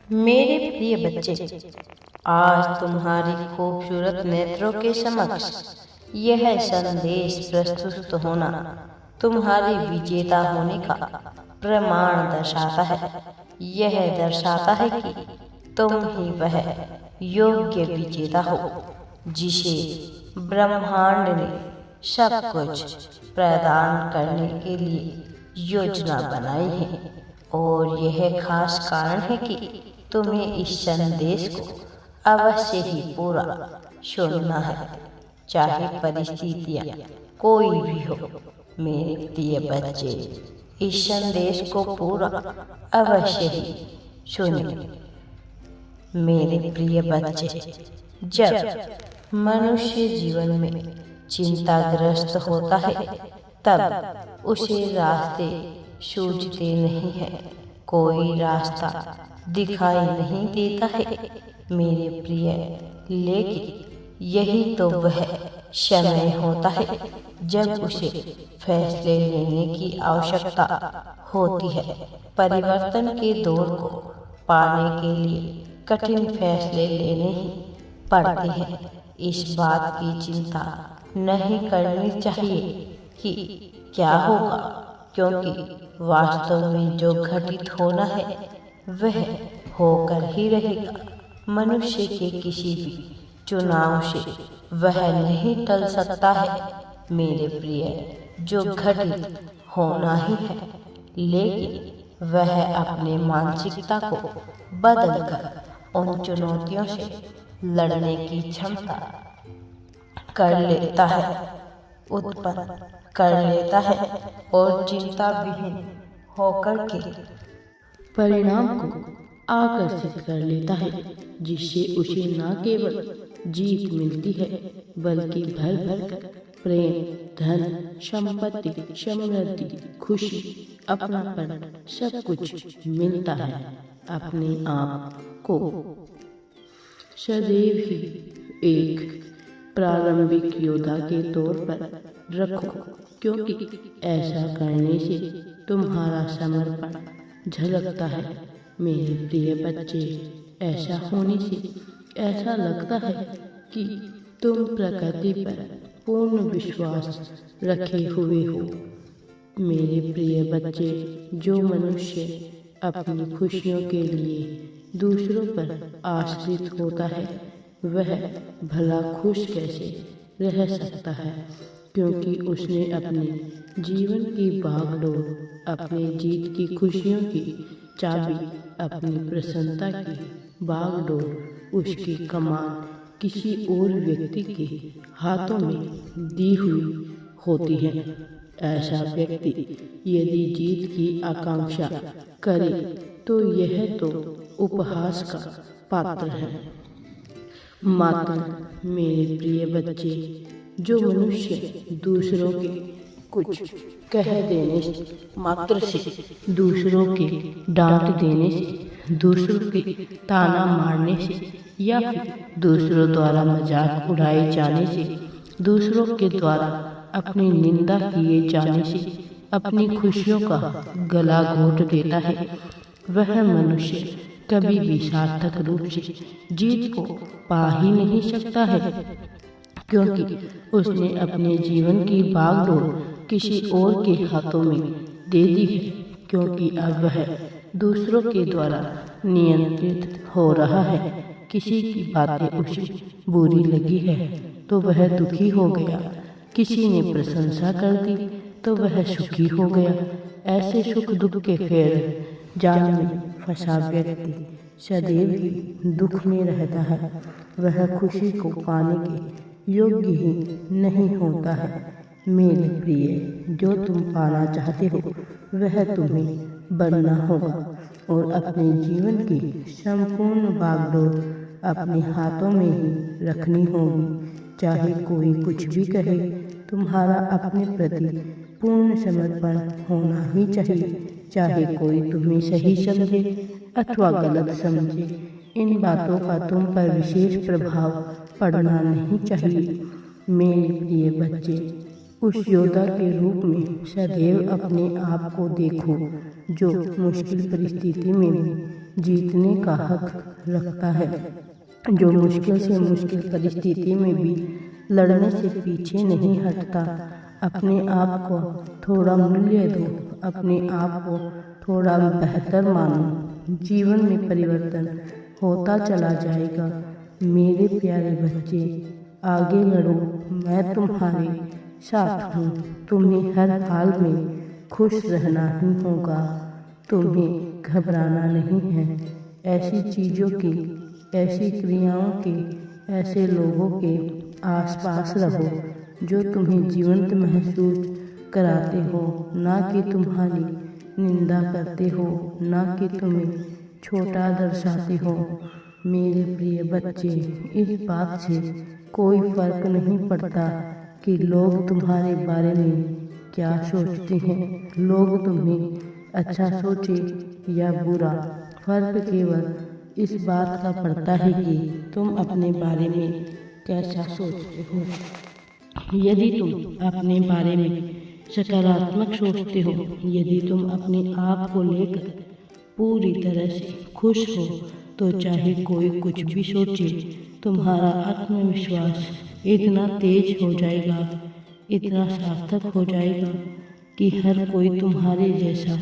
मेरे प्रिय बच्चे, आज तुम्हारी खूबसूरत नेत्रों के समक्ष यह संदेश प्रस्तुत होना तुम्हारे विजेता होने का प्रमाण दर्शाता है। यह दर्शाता है कि तुम ही वह योग्य विजेता हो जिसे ब्रह्मांड ने सब कुछ प्रदान करने के लिए योजना बनाई है। और यह खास कारण है कि तुम्हें इस संदेश को अवश्य ही पूरा सुनना है, चाहे परिस्थितियाँ कोई भी हो। मेरे प्रिय बच्चे, इस संदेश को पूरा अवश्य ही सुनें। मेरे प्रिय बच्चे, जब मनुष्य जीवन में चिंताग्रस्त होता है तब उसे रास्ते सूझते नहीं है, कोई रास्ता दिखाई नहीं देता है मेरे प्रिय। लेकिन यही तो वह समय होता है जब उसे फैसले लेने की आवश्यकता होती है। परिवर्तन के दौर को पाने के लिए कठिन फैसले लेने ही पड़ते हैं। इस बात की चिंता नहीं करनी चाहिए कि क्या होगा, क्योंकि वास्तव में जो घटित होना है वह होकर ही रहेगा। मनुष्य के किसी भी चुनाव से वह नहीं टल सकता है मेरे प्रिय, जो घटित होना ही है। लेकिन वह अपने मानसिकता को बदलकर उन चुनौतियों से लड़ने की क्षमता कर लेता है, उत्पन्न कर लेता है और चिंता विहीन होकर के परिणाम को आकर्षित कर लेता है, जिससे उसे न केवल जीत मिलती है बल्कि भर भर कर प्रेम, धन, संपत्ति, समृद्धि, खुशी, अपनापन सब कुछ मिलता है। अपने आप को सदैव ही एक प्रारंभिक योद्धा के तौर पर रखो, क्योंकि ऐसा करने से तुम्हारा समर्पण झलकता है। मेरे प्रिय बच्चे, ऐसा होने से ऐसा लगता है कि तुम प्रकृति पर पूर्ण विश्वास रखे हुए हो। मेरे प्रिय बच्चे, जो मनुष्य अपनी खुशियों के लिए दूसरों पर आश्रित होता है वह भला खुश कैसे रह सकता है, क्योंकि उसने अपने जीवन की भागदौड़, अपने जीत की खुशियों की चाबी, अपनी प्रसन्नता की बागडोर, उसकी कमान किसी और व्यक्ति के हाथों में दी हुई होती है। ऐसा व्यक्ति यदि जीत की आकांक्षा करे तो यह तो उपहास का पात्र है। मात्र मेरे प्रिय बच्चे, जो मनुष्य दूसरों के कुछ कह देने से, मात्र से, दूसरों के डांट देने से, दूसरों के ताना मारने से या फिर दूसरों द्वारा मजाक उड़ाए जाने से, दूसरों के द्वारा अपनी निंदा किए जाने से अपनी खुशियों का गला घोट देता है, वह मनुष्य कभी भी सार्थक रूप से जीत को पा ही नहीं सकता है, क्योंकि उसने अपने जीवन की बागडोर किसी और के हाथों में दे दी है। क्योंकि अब वह दूसरों के द्वारा नियंत्रित हो रहा है। किसी की बातें उसे बुरी लगी है तो वह दुखी हो गया, किसी ने प्रशंसा कर दी तो वह सुखी हो गया। ऐसे सुख दुख के फेर जाल में फंसा व्यक्ति सदैव ही दुख में रहता है। वह खुशी को पाने के योग्य ही नहीं होता है। मेरे प्रिय, जो तुम पाना चाहते हो वह तुम्हें बनना होगा और अपने जीवन की संपूर्ण बागडोर अपने हाथों में ही रखनी होगी। चाहे कोई कुछ भी कहे, तुम्हारा अपने प्रति पूर्ण समर्पण होना ही चाहिए। चाहे कोई तुम्हें सही समझे अथवा गलत समझे, इन बातों का तुम पर विशेष प्रभाव पड़ना नहीं चाहिए। मेरे प्रिय बच्चे, उस योद्धा के रूप में सदैव अपने आप को देखो जो मुश्किल परिस्थिति में भी जीतने का हक रखता है, जो मुश्किल से मुश्किल परिस्थिति में भी लड़ने से पीछे नहीं हटता। अपने आप को थोड़ा मूल्य दो, अपने आप को थोड़ा बेहतर मानो। जीवन में परिवर्तन होता चला जाएगा। मेरे प्यारे बच्चे, आगे बढ़ो, मैं तुम्हारे साथ हूँ। तुम्हें हर हाल में खुश रहना ही होगा, तुम्हें घबराना नहीं है। ऐसी चीज़ों की, ऐसी क्रियाओं के, ऐसे लोगों के आसपास रहो जो तुम्हें जीवंत महसूस कराते हो, ना कि तुम्हारी निंदा करते हो, ना कि तुम्हें छोटा दर्शाते हो। मेरे प्रिय बच्चे, इस बात से कोई फर्क नहीं पड़ता कि लोग तुम्हारे बारे में क्या सोचते हैं। लोग तुम्हें अच्छा सोचे या बुरा, फर्क केवल इस बात का पड़ता है कि तुम अपने बारे में कैसा सोचते हो। यदि तुम अपने बारे में सकारात्मक सोचते हो, यदि तुम अपने आप को लेकर पूरी तरह से खुश हो, तो चाहे कोई कुछ भी सोचे, तुम्हारा आत्मविश्वास इतना तेज हो जाएगा, इतना सार्थक हो जाएगा कि हर कोई तुम्हारे जैसा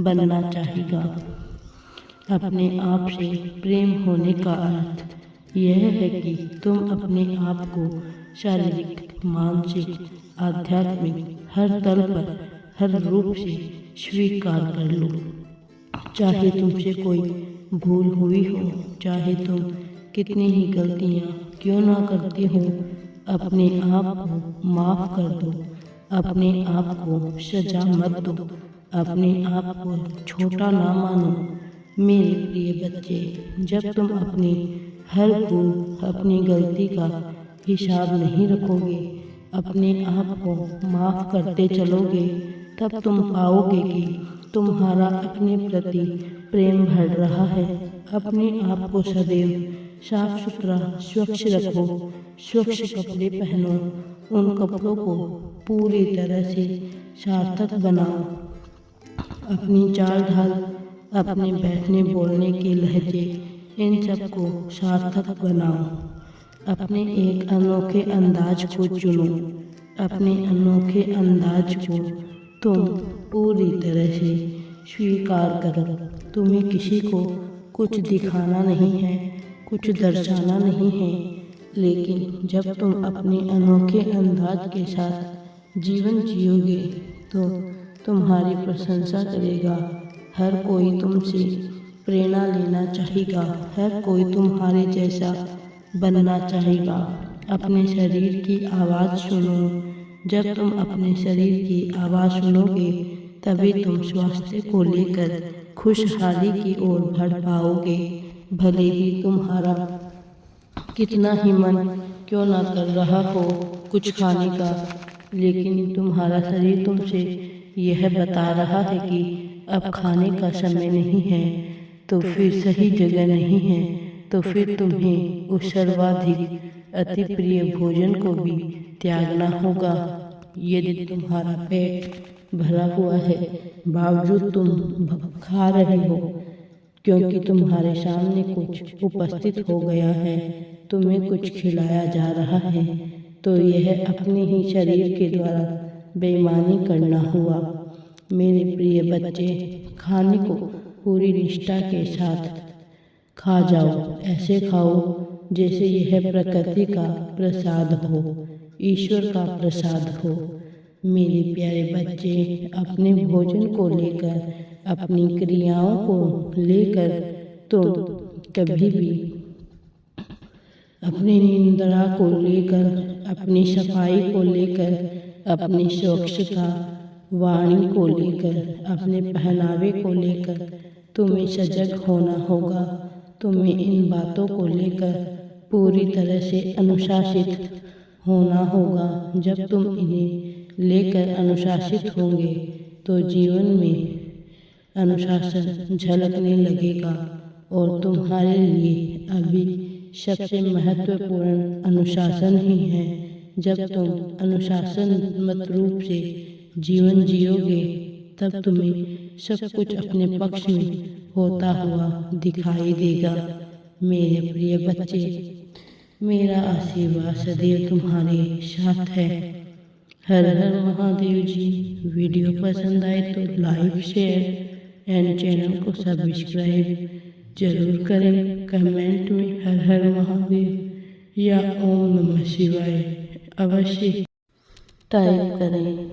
बनना चाहेगा। अपने आप से प्रेम होने का अर्थ यह है कि तुम अपने आप को शारीरिक, मानसिक, आध्यात्मिक हर तल पर, हर रूप से स्वीकार कर लो। चाहे तुमसे कोई भूल हुई हो, चाहे तुम कितनी ही गलतियाँ क्यों ना करते हो, अपने आप को माफ़ कर दो। अपने आप को सजा मत दो, अपने आप को छोटा ना मानो। मेरे प्रिय बच्चे, जब तुम अपनी हर भूल, अपनी गलती का हिसाब नहीं रखोगे, अपने आप को माफ़ करते चलोगे, तब तुम पाओगे कि तुम्हारा अपने प्रति प्रेम बढ़ रहा है। अपने आप को सदैव साफ सुथरा, स्वच्छ रखो। स्वच्छ कपड़े पहनो, उन कपड़ों को पूरी तरह से सार्थक बनाओ। अपनी चाल ढाल, अपने बैठने बोलने के लहजे, इन सब को सार्थक बनाओ। अपने एक अनोखे अंदाज को चुनो। अपने अनोखे अंदाज को तुम पूरी तरह से स्वीकार करो। तुम्हें किसी को कुछ दिखाना नहीं है, कुछ दर्शाना नहीं है, लेकिन जब तुम अपने अनोखे अंदाज के साथ जीवन जियोगे तो तुम्हारी प्रशंसा करेगा। हर कोई तुमसे प्रेरणा लेना चाहेगा, हर कोई तुम्हारे जैसा बनना चाहेगा। अपने शरीर की आवाज़ सुनो। जब तुम अपने शरीर की आवाज़ सुनोगे, तभी तुम स्वास्थ्य को लेकर खुशहाली की ओर बढ़ पाओगे। भले ही तुम्हारा कितना ही मन क्यों ना कर रहा हो कुछ खाने का, लेकिन तुम्हारा शरीर तुमसे यह बता रहा है कि अब खाने का समय नहीं है, तो फिर सही जगह नहीं है, तो फिर तुम्हें उस सर्वाधिक अति प्रिय भोजन को भी त्यागना होगा। यदि तुम्हारा पेट भरा हुआ है, बावजूद तुम खा रहे हो क्योंकि तुम्हारे सामने कुछ उपस्थित हो गया है, तुम्हें कुछ खिलाया जा रहा है, तो यह अपने ही शरीर के द्वारा बेईमानी करना हुआ। मेरे प्रिय बच्चे, खाने को पूरी निष्ठा के साथ खा जाओ। ऐसे खाओ जैसे यह प्रकृति का प्रसाद हो, ईश्वर का प्रसाद हो। मेरे प्यारे बच्चे, अपने भोजन को लेकर, अपनी क्रियाओं को लेकर तुम कभी भी, अपनी निंद्रा को लेकर, अपनी सफाई को लेकर, अपनी स्वच्छता वाणी को लेकर, अपने पहनावे को लेकर तुम्हें सजग होना होगा। तुम्हें इन बातों को लेकर पूरी तरह से अनुशासित होना होगा। जब तुम इन्हें लेकर अनुशासित होंगे तो जीवन में अनुशासन झलकने लगेगा और तुम्हारे लिए अभी सबसे महत्वपूर्ण अनुशासन ही है जब तुम अनुशासनमत रूप से जीवन जियोगे तब तुम्हें सब कुछ अपने पक्ष में होता हुआ दिखाई देगा। मेरे प्रिय बच्चे, मेरा आशीर्वाद सदैव तुम्हारे साथ है। हर हर महादेव जी। वीडियो पसंद आए तो लाइक, शेयर एंड चैनल को सब्सक्राइब जरूर करें। कमेंट में हर हर महादेव या ओम नमः शिवाय अवश्य टाइप करें।